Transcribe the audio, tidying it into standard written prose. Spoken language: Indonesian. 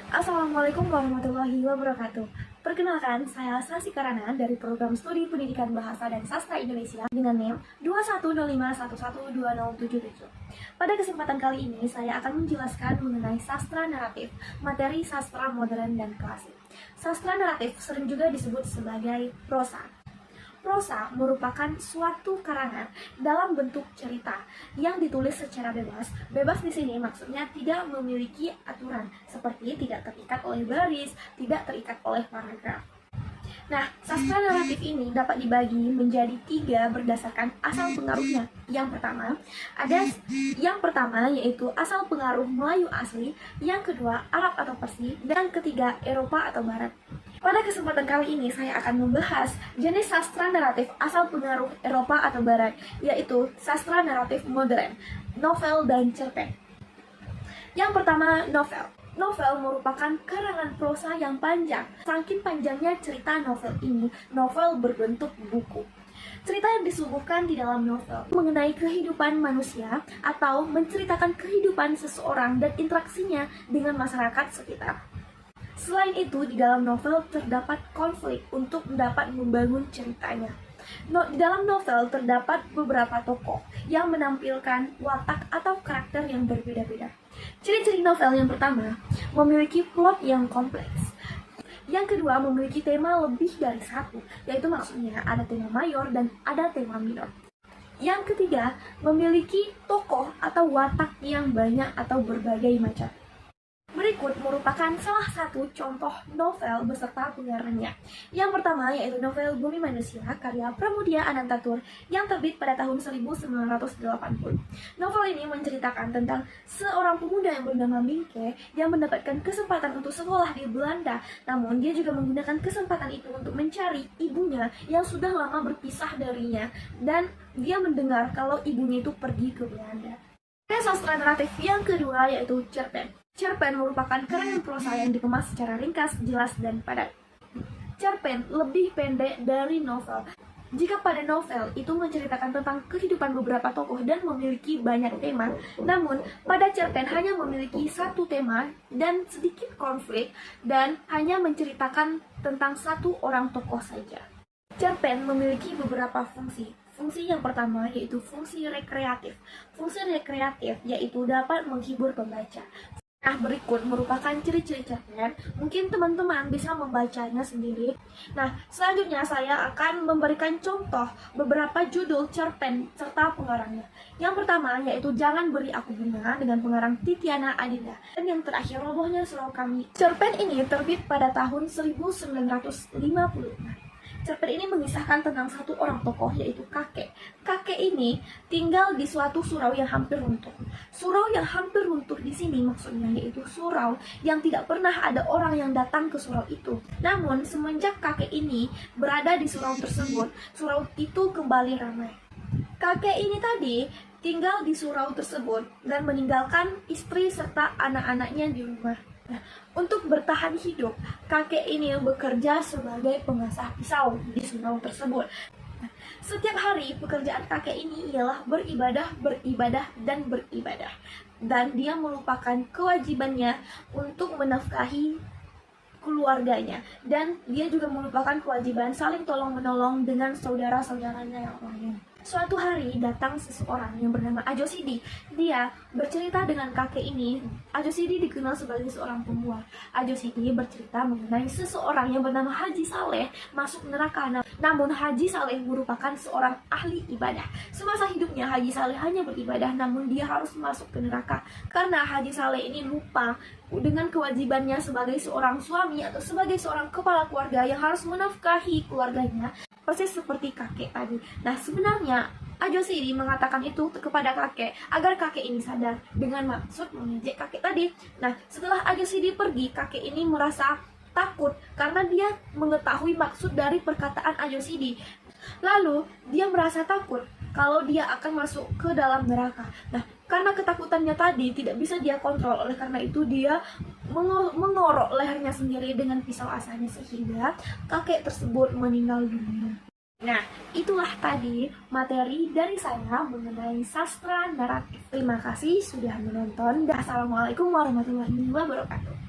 Assalamualaikum warahmatullahi wabarakatuh. Perkenalkan, saya Sasi Karana dari Program Studi Pendidikan Bahasa dan Sastra Indonesia dengan NIM 210511207. Pada kesempatan kali ini, saya akan menjelaskan mengenai sastra naratif, materi sastra modern dan klasik. Sastra naratif sering juga disebut sebagai prosa. Prosa merupakan suatu karangan dalam bentuk cerita yang ditulis secara bebas. Bebas di sini maksudnya tidak memiliki aturan, seperti tidak terikat oleh baris, tidak terikat oleh paragraf. Nah, sastra naratif ini dapat dibagi menjadi 3 berdasarkan asal pengaruhnya. Yang pertama yaitu asal pengaruh Melayu asli, yang kedua Arab atau Persia, dan ketiga Eropa atau Barat. Pada kesempatan kali ini saya akan membahas jenis sastra naratif asal pengaruh Eropa atau Barat, yaitu sastra naratif modern, novel dan cerpen. Yang pertama, novel. Novel merupakan karangan prosa yang panjang. Saking panjangnya cerita novel ini, novel berbentuk buku. Cerita yang disuguhkan di dalam novel mengenai kehidupan manusia atau menceritakan kehidupan seseorang dan interaksinya dengan masyarakat sekitar. Selain itu, di dalam novel terdapat konflik untuk dapat membangun ceritanya. Di dalam novel terdapat beberapa tokoh yang menampilkan watak atau karakter yang berbeda-beda. Ciri-ciri novel yang pertama, memiliki plot yang kompleks. Yang kedua, memiliki tema lebih dari satu, yaitu maksudnya ada tema mayor dan ada tema minor. Yang ketiga, memiliki tokoh atau watak yang banyak atau berbagai macam. Berikut merupakan salah satu contoh novel beserta pengarangnya. Yang pertama yaitu novel Bumi Manusia karya Pramudia Anantatur yang terbit pada tahun 1980. Novel ini menceritakan tentang seorang pemuda yang bernama Bingke yang mendapatkan kesempatan untuk sekolah di Belanda. Namun dia juga menggunakan kesempatan itu untuk mencari ibunya yang sudah lama berpisah darinya, dan dia mendengar kalau ibunya itu pergi ke Belanda. Sastra naratif yang kedua yaitu cerpen. Cerpen merupakan karangan prosa yang dikemas secara ringkas, jelas, dan padat. Cerpen lebih pendek dari novel. Jika pada novel itu menceritakan tentang kehidupan beberapa tokoh dan memiliki banyak tema, namun pada cerpen hanya memiliki satu tema dan sedikit konflik dan hanya menceritakan tentang satu orang tokoh saja. Cerpen memiliki beberapa fungsi. Fungsi yang pertama yaitu fungsi rekreatif. Fungsi rekreatif yaitu dapat menghibur pembaca. Nah, berikut merupakan ciri-ciri cerpen. Mungkin teman-teman bisa membacanya sendiri. Nah, selanjutnya saya akan memberikan contoh beberapa judul cerpen serta pengarangnya. Yang pertama yaitu Jangan Beri Aku Bunga dengan pengarang Titiana Adinda. Dan yang terakhir, Robohnya Surau Kami. Cerpen ini terbit pada tahun 1950. Cerpen ini mengisahkan tentang satu orang tokoh yaitu kakek. Kakek ini tinggal di suatu surau yang hampir runtuh. Surau yang hampir runtuh di sini maksudnya yaitu surau yang tidak pernah ada orang yang datang ke surau itu. Namun semenjak kakek ini berada di surau tersebut, surau itu kembali ramai. Kakek ini tadi tinggal di surau tersebut dan meninggalkan istri serta anak-anaknya di rumah. Nah, untuk bertahan hidup, kakek ini bekerja sebagai pengasah pisau di surau tersebut. Nah, setiap hari pekerjaan kakek ini ialah beribadah, dan beribadah. Dan dia melupakan kewajibannya untuk menafkahi keluarganya. Dan dia juga melupakan kewajiban saling tolong-menolong dengan saudara-saudaranya yang lain. Suatu hari datang seseorang yang bernama Ajo Sidi. Dia bercerita dengan kakek ini. Ajo Sidi dikenal sebagai seorang pembual. Ajo Sidi bercerita mengenai seseorang yang bernama Haji Saleh masuk neraka. Namun Haji Saleh merupakan seorang ahli ibadah. Semasa hidupnya Haji Saleh hanya beribadah, namun dia harus masuk ke neraka karena Haji Saleh ini lupa dengan kewajibannya sebagai seorang suami atau sebagai seorang kepala keluarga yang harus menafkahi keluarganya. Persis seperti kakek tadi. Nah, sebenarnya Ajo Sidi mengatakan itu kepada kakek agar kakek ini sadar dengan maksud mengejek kakek tadi. Nah, setelah Ajo Sidi pergi, kakek ini merasa takut karena dia mengetahui maksud dari perkataan Ajo Sidi. Lalu dia merasa takut kalau dia akan masuk ke dalam neraka. Nah, karena ketakutannya tadi tidak bisa dia kontrol, oleh karena itu dia mengorok lehernya sendiri dengan pisau asanya sehingga kakek tersebut meninggal dunia. Nah, itulah tadi materi dari saya mengenai sastra naratif. Terima kasih sudah menonton. Assalamualaikum warahmatullahi wabarakatuh.